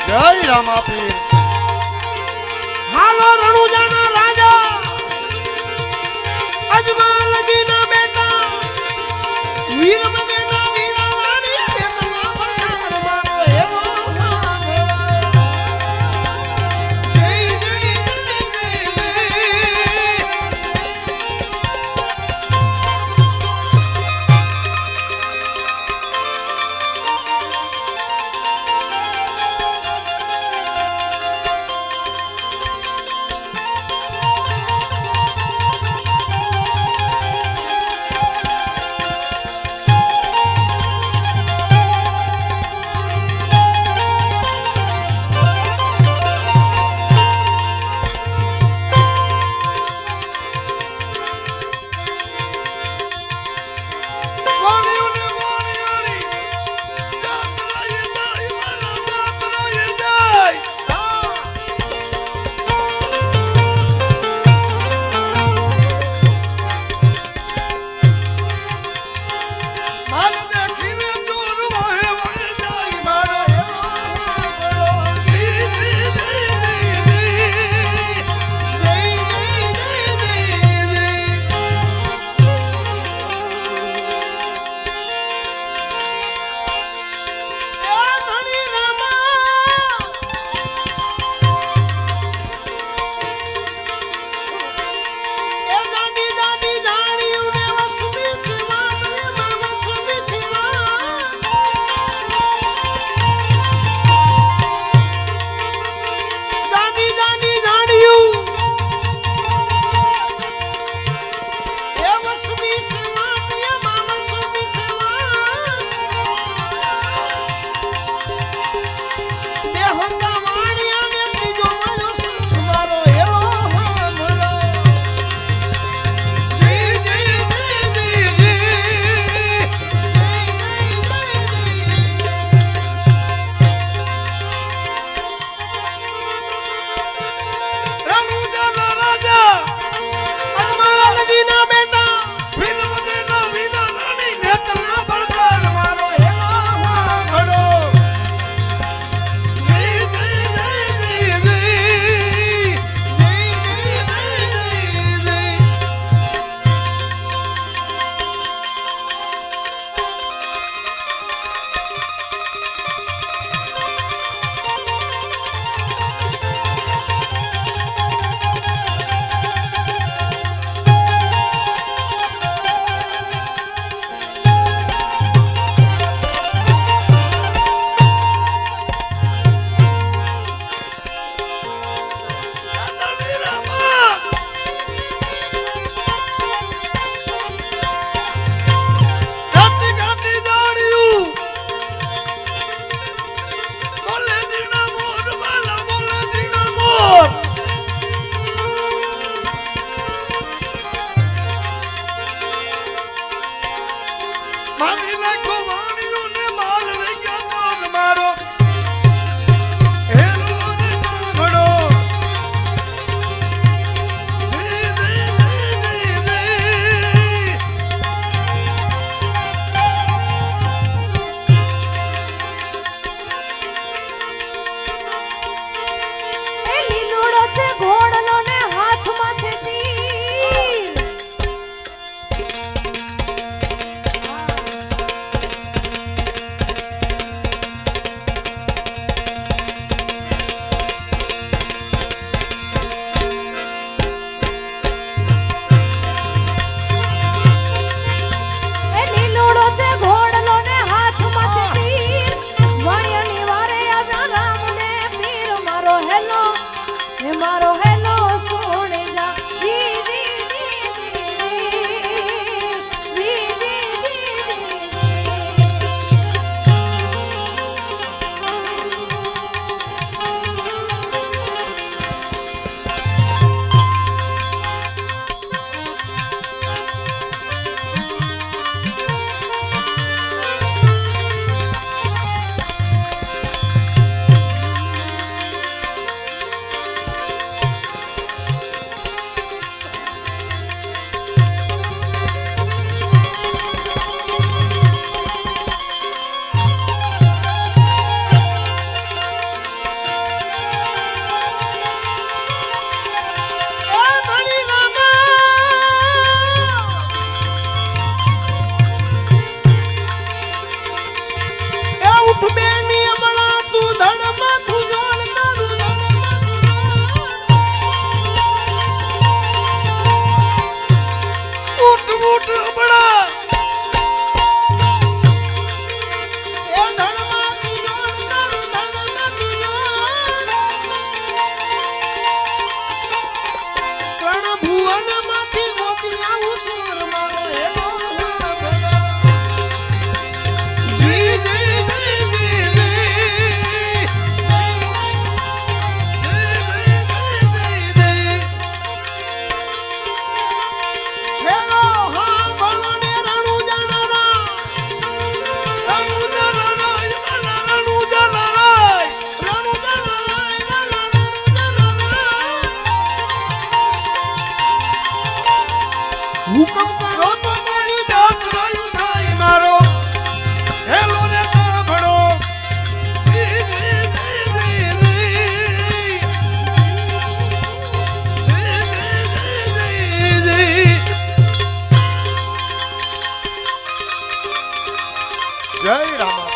D: જય રામાપીર.
B: હાલો રણુજાના રાજા અજમાલજીના બેટા વીરમદેના વીરા રાણી વેતના ભરનાર મારો એવો નામ જય જય જય જય ઉઠ બડા એ ધણમાં કિરણ ધણમાં કિરણ ત્રણ ભુવન માંથી ગોતી આવું સુર મારો હેલો જી જી જી જી હેલો હા ભણો ને રણુ જાનારા રણુ જાનારા રણુ જાનારા રણુ જાનારા હુકમ કરો તો મારી જાત રાયું થાય મારો હેલો ને ભણો જી જી જી જી
D: જય રામા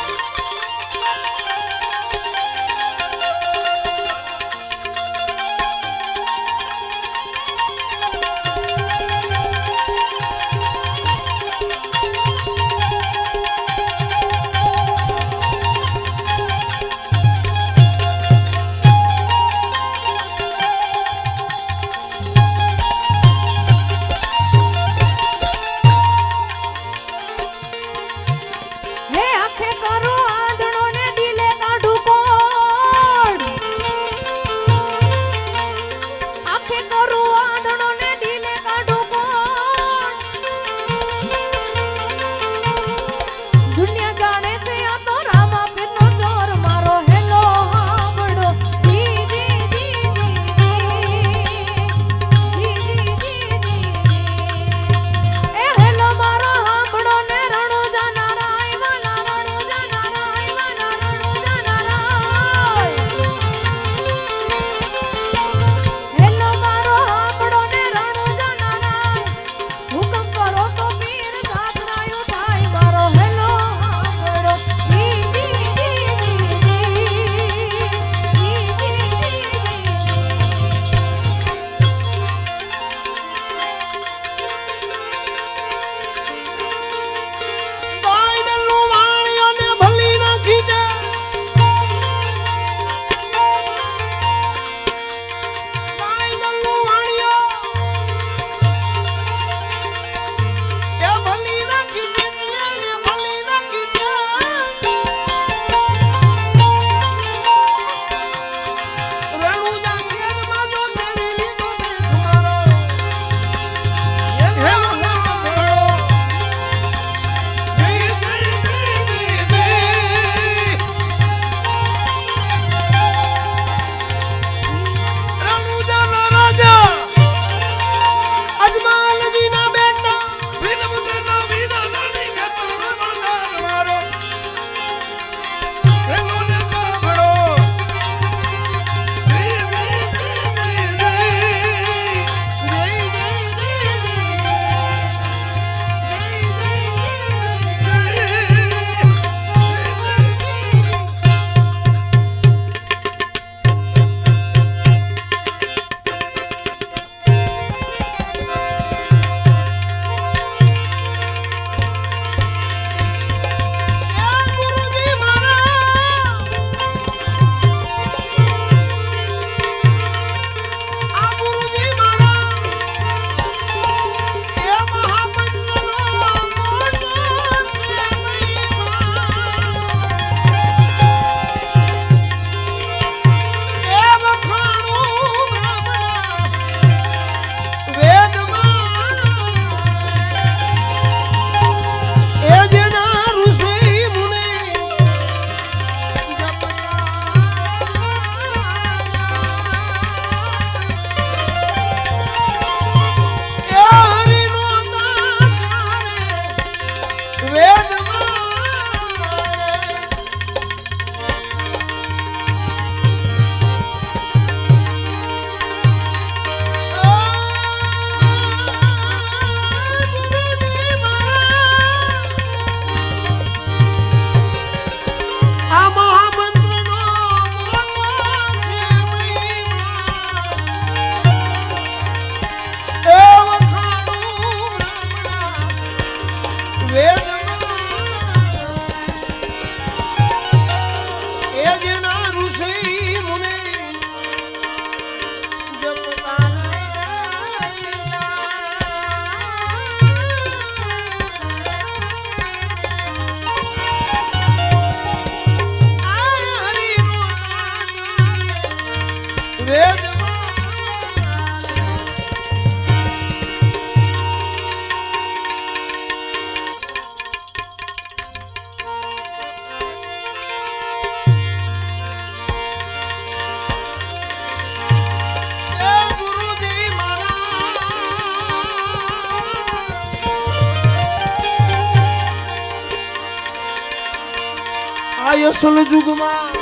B: અસલ જુગમાં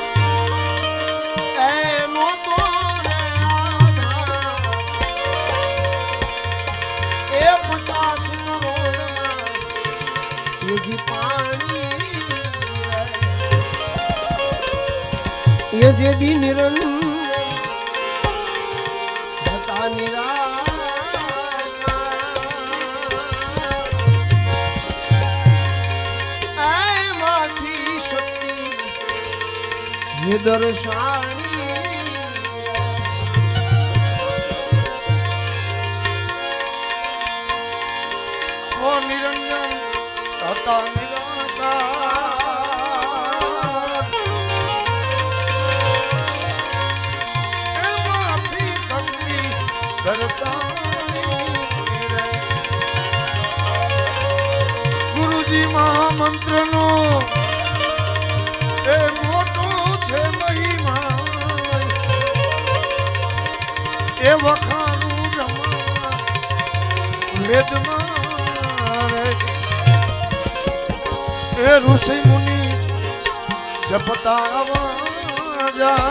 B: એનો તો રે આધાર. એ 50 કરોડમાં એ જી પાણી એ જે દી નિરંજન હતા એમાંથી શક્તિ એ દર્શાણી ઓ નિરંજન હતા નિરાકાર એમાંથી શક્તિ દર્શાણી ગુરુજી મહામંત્રનો એ મોટો છે મહિમા એ વખાણું બ્રહ્મા વેદમાં રે. એ ઋષિ મુનિ જપતા આવાજા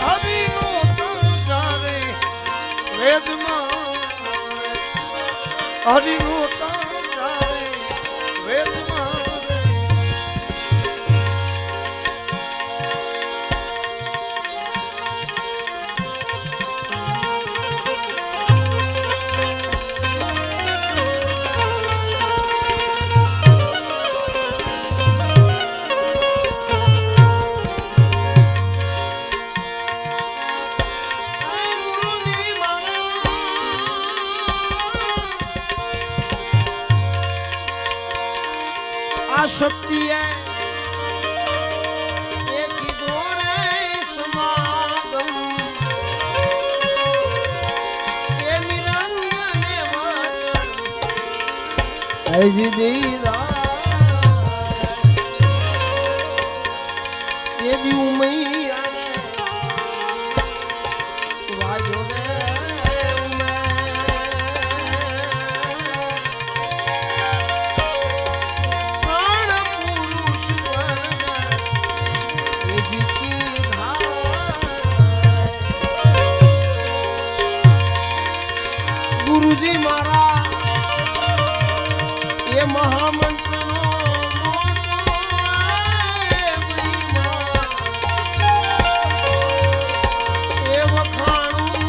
B: હરિનો ચારે વેદમાં હરિનો ચારે વેદમાં આ શક્તિ એ કીધો રે સમાગમ એ નિરંજને વચન હજી દીધા એ દી ઉમૈયાને વાજો રે ગુરુજી મારા એ મહામંત્રનો એ વખાણું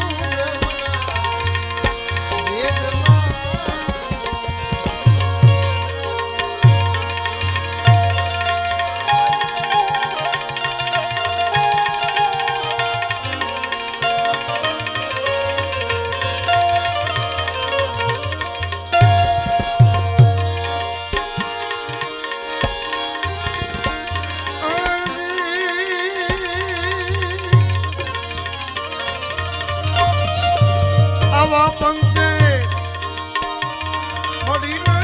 B: આવા પંચે મળીને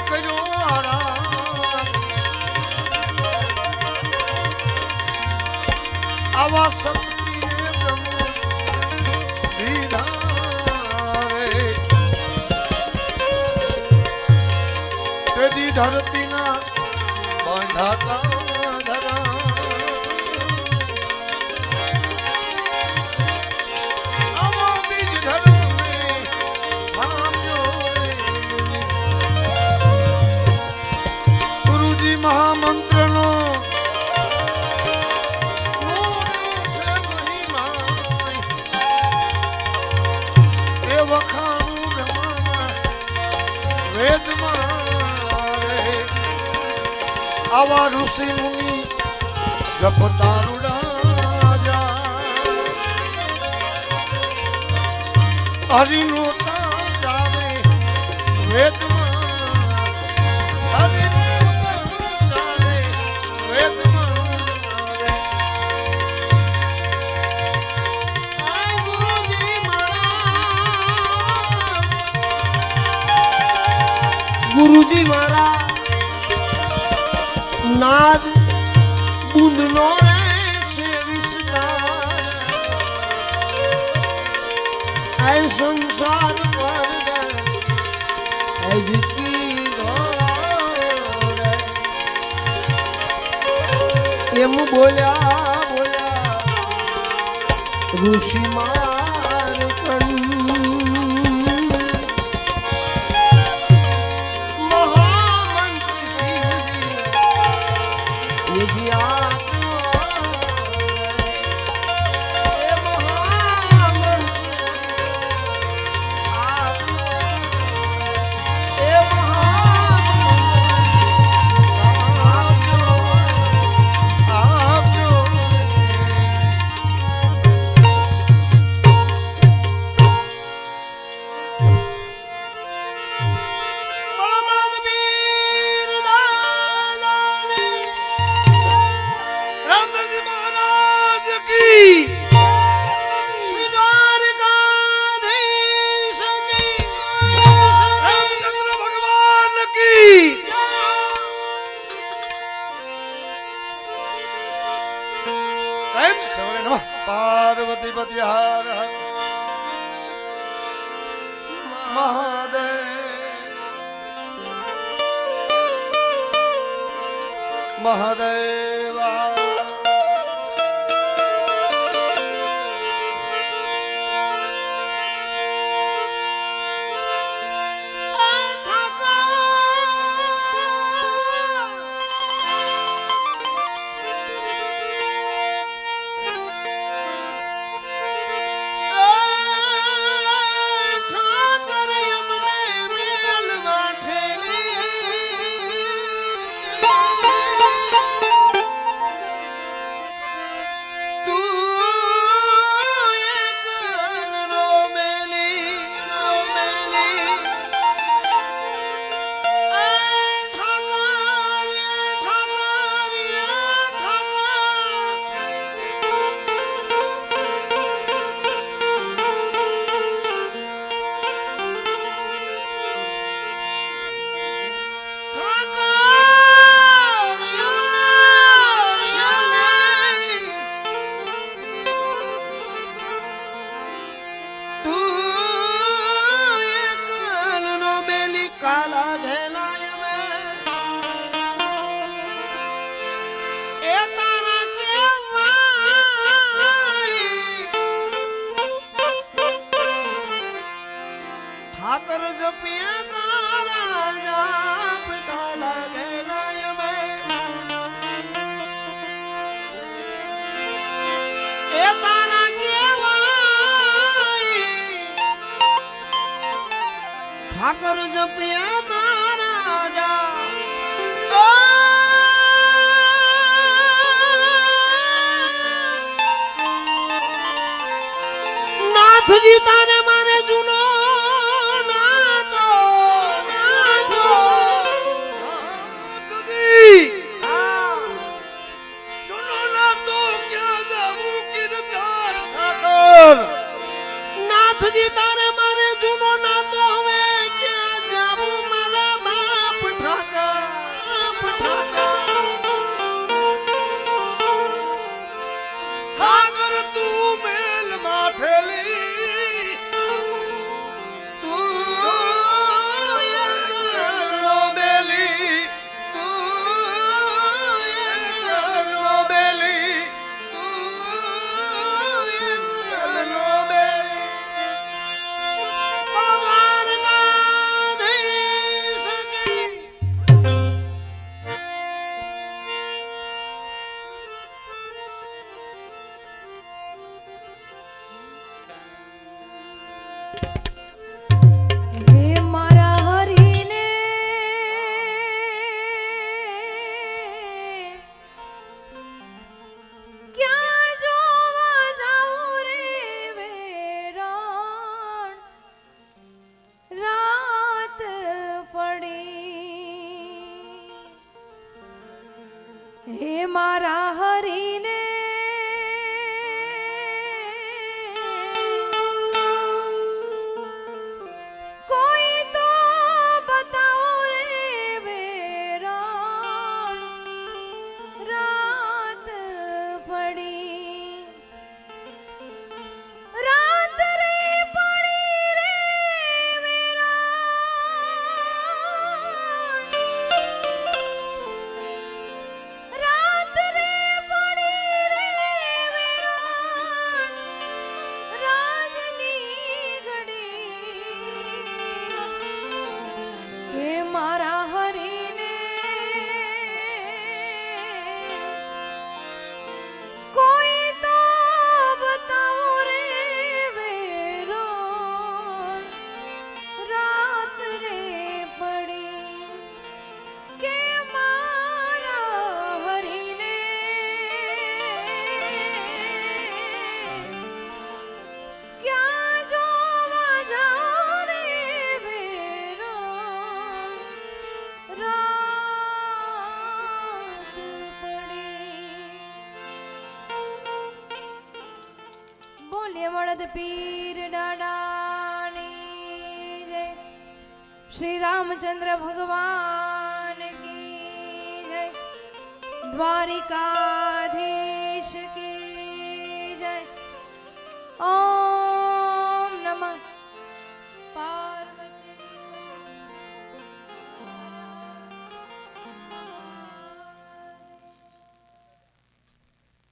B: કર્યો આરામ. આવા શક્તિ બ્રહ્મ દીધા રે. તેદી ધરતીના બાંધાતા ધરા આવા બીજ ધર્મ ગુરુજી મહામંત્રનો છે મહિમા એ વખાણું બ્રહ્મા વેદમાં રે. આવા ઋષિ મુનિ જપતા રૂડા હરિનો ચારે વેદમાં હરિનો ચારે વેદમાં ગુરુજી મારા નાદ બુંદનો રે છે વિસ્તાર સંસાર પર જીતી ગયો બોલ્યા બોલ્યા ઋષિ માર્કંડ મહામંત્રી શિવજી એ જી
D: પાર્વતી પતિ હર હર મહાદેવ મહાદેવા ઠાકર જપિયા તારા જાપ ઢાલા ગેલાય મેં એ તારા કેવાય ઠાકર જપિયા તારા જાપ નાથજી તારે મારે જૂનો નાથજી તારે મારે જૂનો નાતો હવે ક્યાં જાવું મારા બાપ ઠાકર ઠાકર તું મેલ માઠેલી તું નો બેલી તું નો બેલી
C: મારા હરીને કોઈ તો બતાવો રે વેરાણ રાત પડી રાત રે પડી રે વેરાણ રાત રે હનુમદ પીર દાદાની જય. શ્રી રામચંદ્ર ભગવાન કી જય. દ્વારિકાધીશ કી જય. ઓમ